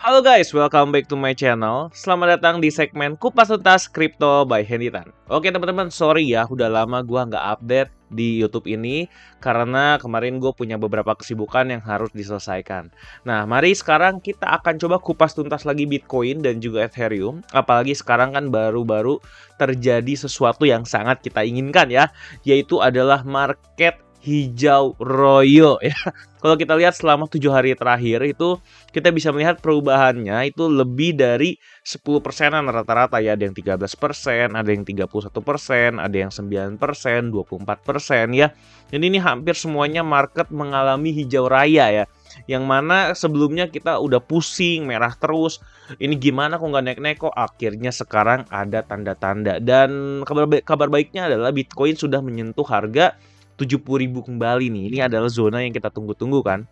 Halo guys, welcome back to my channel. Selamat datang di segmen Kupas Tuntas Crypto by Henditan. Oke teman-teman, sorry ya, udah lama gua nggak update di YouTube ini karena kemarin gue punya beberapa kesibukan yang harus diselesaikan. Nah, mari sekarang kita akan coba kupas tuntas lagi Bitcoin dan juga Ethereum. Apalagi sekarang kan baru-baru terjadi sesuatu yang sangat kita inginkan ya, yaitu adalah market hijau royo ya. Kalau kita lihat selama 7 hari terakhir itu kita bisa melihat perubahannya itu lebih dari 10%-an rata-rata ya. Ada yang 13%, ada yang 31%, ada yang 9%, 24% ya. Jadi ini hampir semuanya market mengalami hijau raya ya. Yang mana sebelumnya kita udah pusing, merah terus. Ini gimana kok nggak naik-naik kok? Akhirnya sekarang ada tanda-tanda. Dan kabar baiknya adalah Bitcoin sudah menyentuh harga 70.000 kembali nih. Ini adalah zona yang kita tunggu-tunggu kan.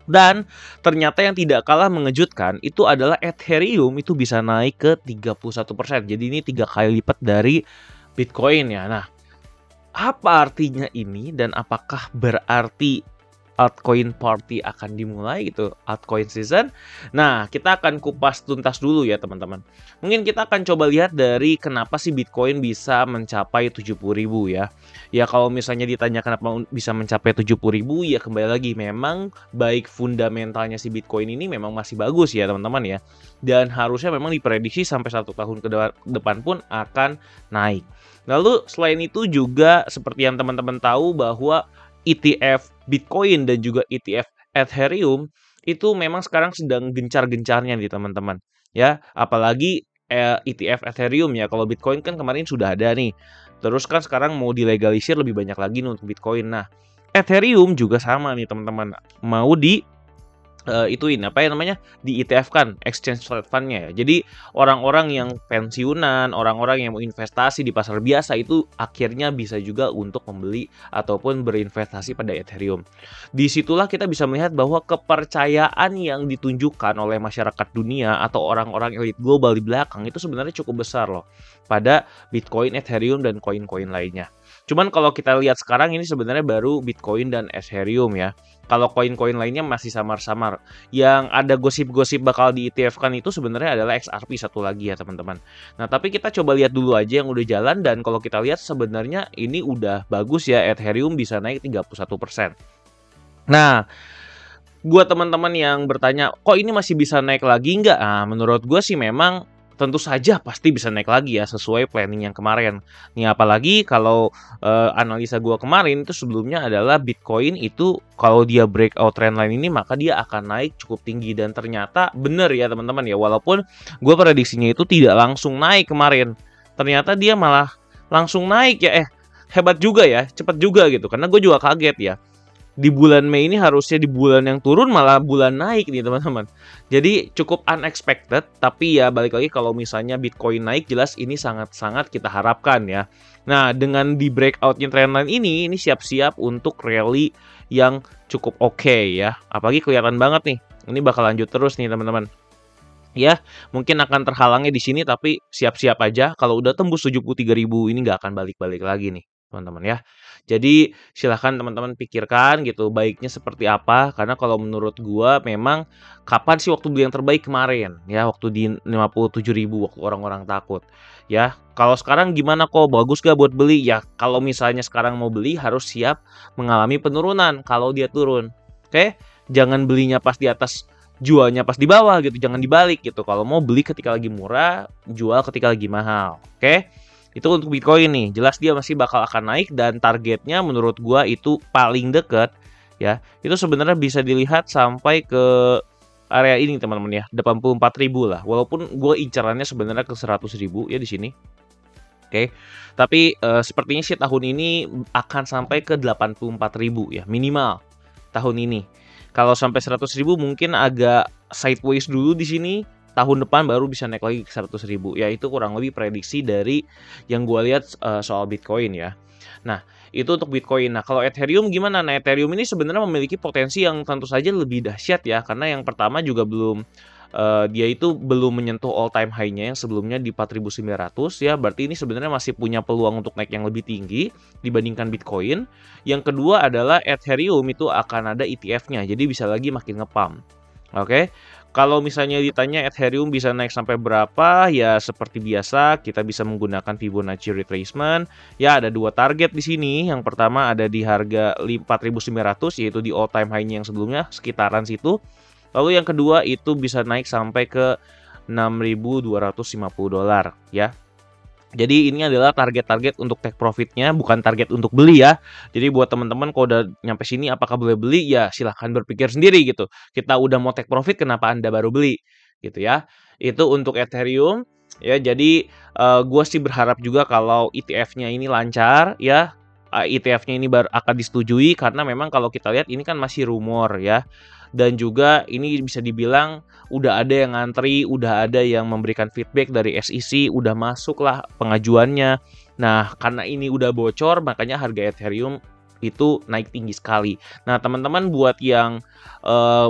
Dan ternyata yang tidak kalah mengejutkan itu adalah Ethereum itu bisa naik ke 31%. Jadi ini 3 kali lipat dari Bitcoin ya. Nah, apa artinya ini dan apakah berarti altcoin party akan dimulai gitu, altcoin season? Nah, kita akan kupas tuntas dulu ya teman-teman. Mungkin kita akan coba lihat dari kenapa sih Bitcoin bisa mencapai 70.000 ya. Ya kalau misalnya ditanya kenapa bisa mencapai 70.000 ya kembali lagi memang baik fundamentalnya si Bitcoin ini memang masih bagus ya teman-teman ya. Dan harusnya memang diprediksi sampai 1 tahun ke depan pun akan naik. Lalu selain itu juga seperti yang teman-teman tahu bahwa ETF Bitcoin dan juga ETF Ethereum itu memang sekarang sedang gencar-gencarnya nih teman-teman ya, apalagi ETF Ethereum ya. Kalau Bitcoin kan kemarin sudah ada nih, terus kan sekarang mau dilegalisir lebih banyak lagi nih untuk Bitcoin. Nah, Ethereum juga sama nih teman-teman, mau di ETF kan exchange rate fund-nya ya. Jadi orang-orang yang pensiunan, orang-orang yang mau investasi di pasar biasa itu akhirnya bisa juga untuk membeli ataupun berinvestasi pada Ethereum. Disitulah kita bisa melihat bahwa kepercayaan yang ditunjukkan oleh masyarakat dunia atau orang-orang elit global di belakang itu sebenarnya cukup besar loh pada Bitcoin, Ethereum, dan koin-koin lainnya. Cuman kalau kita lihat sekarang ini sebenarnya baru Bitcoin dan Ethereum ya. Kalau koin-koin lainnya masih samar-samar. Yang ada gosip-gosip bakal di ETF kan itu sebenarnya adalah XRP satu lagi ya teman-teman. Nah tapi kita coba lihat dulu aja yang udah jalan, dan kalau kita lihat sebenarnya ini udah bagus ya, Ethereum bisa naik 31%. Nah, buat teman-teman yang bertanya, kok ini masih bisa naik lagi nggak? Nah, menurut gue sih memang tentu saja pasti bisa naik lagi ya, sesuai planning yang kemarin. Nih apalagi kalau analisa gue kemarin itu sebelumnya adalah Bitcoin itu kalau dia breakout trendline ini maka dia akan naik cukup tinggi. Dan ternyata bener ya teman-teman ya, walaupun gue prediksinya itu tidak langsung naik kemarin, ternyata dia malah langsung naik ya. Hebat juga ya, cepet juga gitu, karena gue juga kaget ya. Di bulan Mei ini harusnya di bulan yang turun malah bulan naik nih teman-teman. Jadi cukup unexpected, tapi ya balik lagi kalau misalnya Bitcoin naik jelas ini sangat-sangat kita harapkan ya. Nah dengan di breakoutnya trendline ini siap-siap untuk rally yang cukup oke ya. Apalagi kelihatan banget nih, ini bakal lanjut terus nih teman-teman. Ya, mungkin akan terhalangnya di sini, tapi siap-siap aja kalau udah tembus 73.000 ini nggak akan balik-balik lagi nih teman-teman ya. Jadi silahkan teman-teman pikirkan gitu baiknya seperti apa, karena kalau menurut gua memang kapan sih waktu beli yang terbaik kemarin ya, waktu di 57.000 waktu orang-orang takut ya. Kalau sekarang gimana, kok bagus gak buat beli ya? Kalau misalnya sekarang mau beli harus siap mengalami penurunan kalau dia turun. Oke, jangan belinya pas di atas, jualnya pas di bawah gitu, jangan dibalik gitu. Kalau mau beli ketika lagi murah, jual ketika lagi mahal. Oke? Itu untuk Bitcoin nih, jelas dia masih bakal akan naik, dan targetnya menurut gua itu paling deket ya. Itu sebenarnya bisa dilihat sampai ke area ini teman-teman ya, 84.000 lah. Walaupun gua incarannya sebenarnya ke 100.000 ya di sini. Oke. Tapi sepertinya sih tahun ini akan sampai ke 84.000 ya minimal tahun ini. Kalau sampai 100.000 mungkin agak sideways dulu di sini. Tahun depan baru bisa naik lagi ke 100.000. Ya itu kurang lebih prediksi dari yang gue lihat soal Bitcoin ya. Nah itu untuk Bitcoin. Nah kalau Ethereum gimana? Nah Ethereum ini sebenarnya memiliki potensi yang tentu saja lebih dahsyat ya. Karena yang pertama juga dia itu belum menyentuh all time high-nya yang sebelumnya di 4.900 ya. Berarti ini sebenarnya masih punya peluang untuk naik yang lebih tinggi dibandingkan Bitcoin. Yang kedua adalah Ethereum itu akan ada ETF-nya, jadi bisa lagi makin ngepump. Oke. Kalau misalnya ditanya Ethereum bisa naik sampai berapa, ya seperti biasa kita bisa menggunakan Fibonacci retracement. Ya ada dua target di sini. Yang pertama ada di harga 4.900 yaitu di all time high-nya yang sebelumnya sekitaran situ. Lalu yang kedua itu bisa naik sampai ke 6.250 dolar ya. Jadi ini adalah target-target untuk take profitnya, bukan target untuk beli ya. Jadi buat teman-teman kalau udah nyampe sini apakah boleh beli? Ya silahkan berpikir sendiri gitu. Kita udah mau take profit, kenapa Anda baru beli? Gitu ya. Itu untuk Ethereum ya. Jadi gue sih berharap juga kalau ETF-nya ini lancar ya. ETF-nya ini baru akan disetujui karena memang kalau kita lihat ini kan masih rumor ya. Dan juga ini bisa dibilang udah ada yang ngantri, udah ada yang memberikan feedback dari SEC, udah masuk lah pengajuannya. Nah, karena ini udah bocor, makanya harga Ethereum itu naik tinggi sekali. Nah, teman-teman buat yang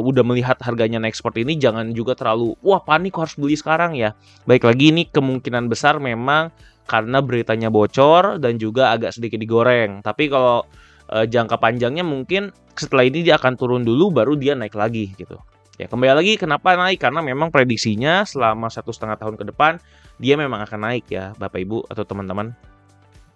udah melihat harganya naik seperti ini, jangan juga terlalu, wah panik harus beli sekarang ya. Baik lagi ini kemungkinan besar memang karena beritanya bocor dan juga agak sedikit digoreng. Tapi kalau jangka panjangnya mungkin setelah ini dia akan turun dulu baru dia naik lagi gitu. Ya kembali lagi kenapa naik, karena memang prediksinya selama 1,5 tahun ke depan dia memang akan naik ya Bapak Ibu atau teman-teman.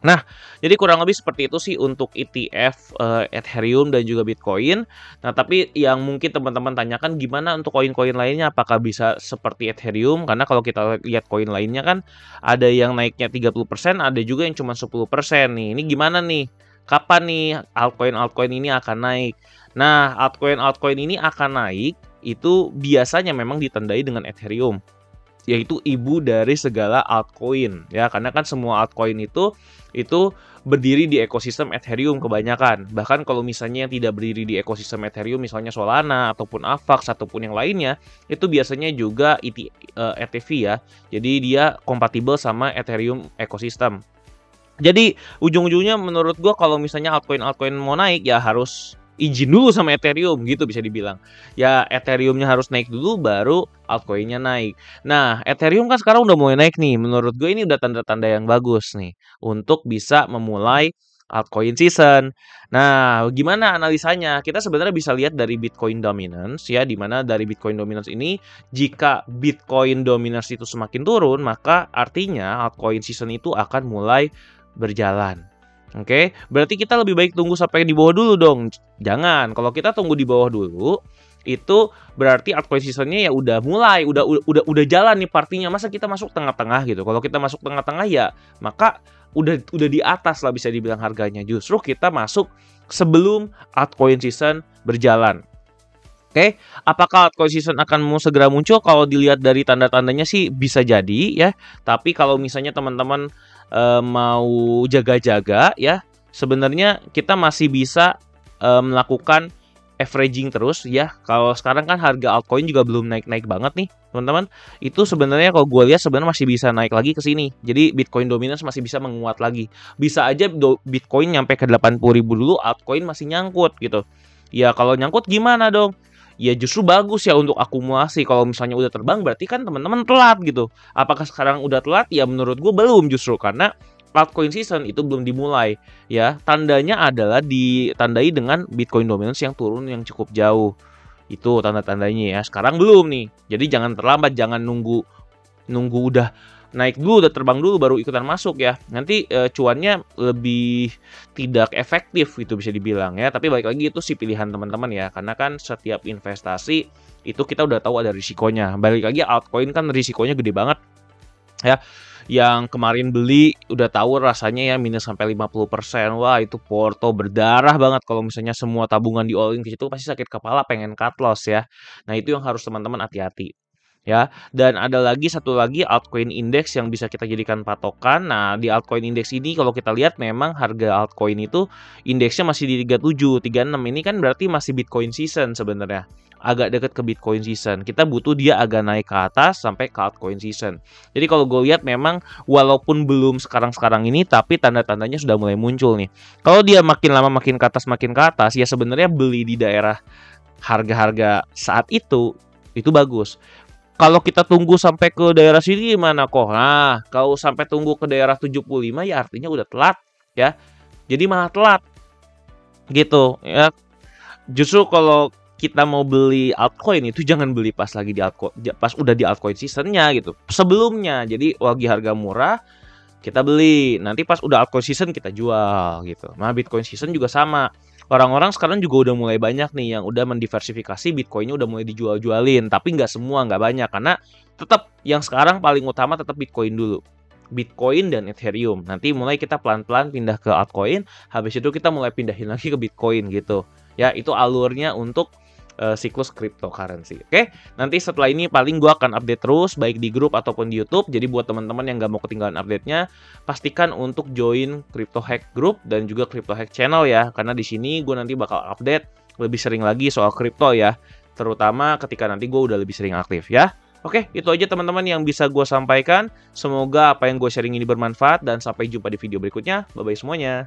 Nah, jadi kurang lebih seperti itu sih untuk ETF Ethereum dan juga Bitcoin. Nah, tapi yang mungkin teman-teman tanyakan gimana untuk koin-koin lainnya, apakah bisa seperti Ethereum? Karena kalau kita lihat koin lainnya kan ada yang naiknya 30%, ada juga yang cuma 10% nih. Ini gimana nih? Kapan nih altcoin ini akan naik? Nah, altcoin ini akan naik itu biasanya memang ditandai dengan Ethereum, yaitu ibu dari segala altcoin ya, karena kan semua altcoin itu berdiri di ekosistem Ethereum kebanyakan. Bahkan kalau misalnya yang tidak berdiri di ekosistem Ethereum, misalnya Solana ataupun Avax ataupun yang lainnya, itu biasanya juga ETH ya. Jadi dia kompatibel sama Ethereum ekosistem. Jadi ujung-ujungnya menurut gua kalau misalnya altcoin mau naik ya harus izin dulu sama Ethereum gitu bisa dibilang. Ya Ethereum-nya harus naik dulu baru altcoin-nya naik. Nah, Ethereum kan sekarang udah mulai naik nih. Menurut gue ini udah tanda-tanda yang bagus nih untuk bisa memulai altcoin season. Nah, gimana analisanya? Kita sebenarnya bisa lihat dari Bitcoin dominance ya, di mana dari Bitcoin dominance ini jika Bitcoin dominance itu semakin turun, maka artinya altcoin season itu akan mulai berjalan. Oke, berarti kita lebih baik tunggu sampai di bawah dulu dong. Jangan, kalau kita tunggu di bawah dulu, itu berarti altcoin seasonnya ya udah mulai, udah jalan nih partinya. Masa kita masuk tengah-tengah gitu? Kalau kita masuk tengah-tengah ya, maka udah di atas lah bisa dibilang harganya. Justru kita masuk sebelum altcoin season berjalan. Oke, apakah altcoin season akan mau segera muncul? Kalau dilihat dari tanda-tandanya sih bisa jadi ya. Tapi kalau misalnya teman-teman mau jaga-jaga ya, sebenarnya kita masih bisa melakukan averaging terus ya. Kalau sekarang kan harga altcoin juga belum naik-naik banget nih teman-teman. Itu sebenarnya kalau gue lihat sebenarnya masih bisa naik lagi ke sini. Jadi Bitcoin dominance masih bisa menguat lagi. Bisa aja Bitcoin nyampe ke 80.000 dulu, altcoin masih nyangkut gitu. Ya kalau nyangkut gimana dong? Ya justru bagus ya untuk akumulasi. Kalau misalnya udah terbang berarti kan teman-teman telat gitu. Apakah sekarang udah telat? Ya menurut gue belum, justru karena altcoin season itu belum dimulai ya. Tandanya adalah ditandai dengan Bitcoin dominance yang turun yang cukup jauh. Itu tanda-tandanya ya. Sekarang belum nih. Jadi jangan terlambat, jangan nunggu udah naik dulu, udah terbang dulu baru ikutan masuk ya. Nanti cuannya lebih tidak efektif itu bisa dibilang ya. Tapi balik lagi itu sih pilihan teman-teman ya. Karena kan setiap investasi itu kita udah tahu ada risikonya. Balik lagi altcoin kan risikonya gede banget ya. Yang kemarin beli udah tahu rasanya ya minus sampai 50%. Wah, itu porto berdarah banget kalau misalnya semua tabungan di all in ke situ, pasti sakit kepala pengen cut loss ya. Nah, itu yang harus teman-teman hati-hati. Ya, dan ada lagi satu lagi altcoin index yang bisa kita jadikan patokan. Nah, di altcoin index ini kalau kita lihat memang harga altcoin itu indeksnya masih di 37, 36. Ini kan berarti masih Bitcoin season sebenarnya. Agak dekat ke Bitcoin season. Kita butuh dia agak naik ke atas sampai ke altcoin season. Jadi kalau gue lihat memang walaupun belum sekarang-sekarang ini, tapi tanda-tandanya sudah mulai muncul nih. Kalau dia makin lama makin ke atas, ya sebenarnya beli di daerah harga-harga saat itu bagus. Kalau kita tunggu sampai ke daerah sini gimana kok? Nah, kalau sampai tunggu ke daerah 75 ya artinya udah telat ya. Jadi malah telat. Gitu ya. Justru kalau kita mau beli altcoin itu jangan beli pas lagi di altcoin, pas udah di altcoin seasonnya gitu. Sebelumnya, jadi lagi harga murah kita beli, nanti pas udah altcoin season kita jual gitu. Nah, Bitcoin season juga sama. Orang-orang sekarang juga udah mulai banyak nih yang udah mendiversifikasi Bitcoinnya udah mulai dijual-jualin, tapi nggak semua, nggak banyak, karena tetap yang sekarang paling utama tetap Bitcoin dulu. Bitcoin dan Ethereum. Nanti mulai kita pelan-pelan pindah ke altcoin, habis itu kita mulai pindahin lagi ke Bitcoin gitu. Ya, itu alurnya untuk siklus cryptocurrency. Oke, nanti setelah ini paling gue akan update terus baik di grup ataupun di YouTube. Jadi buat teman-teman yang nggak mau ketinggalan update-nya, pastikan untuk join Crypto Hack Group dan juga Crypto Hack Channel ya. Karena di sini gue nanti bakal update lebih sering lagi soal kripto ya, terutama ketika nanti gue udah lebih sering aktif ya. Oke, itu aja teman-teman yang bisa gue sampaikan. Semoga apa yang gue sharing ini bermanfaat dan sampai jumpa di video berikutnya. Bye-bye semuanya.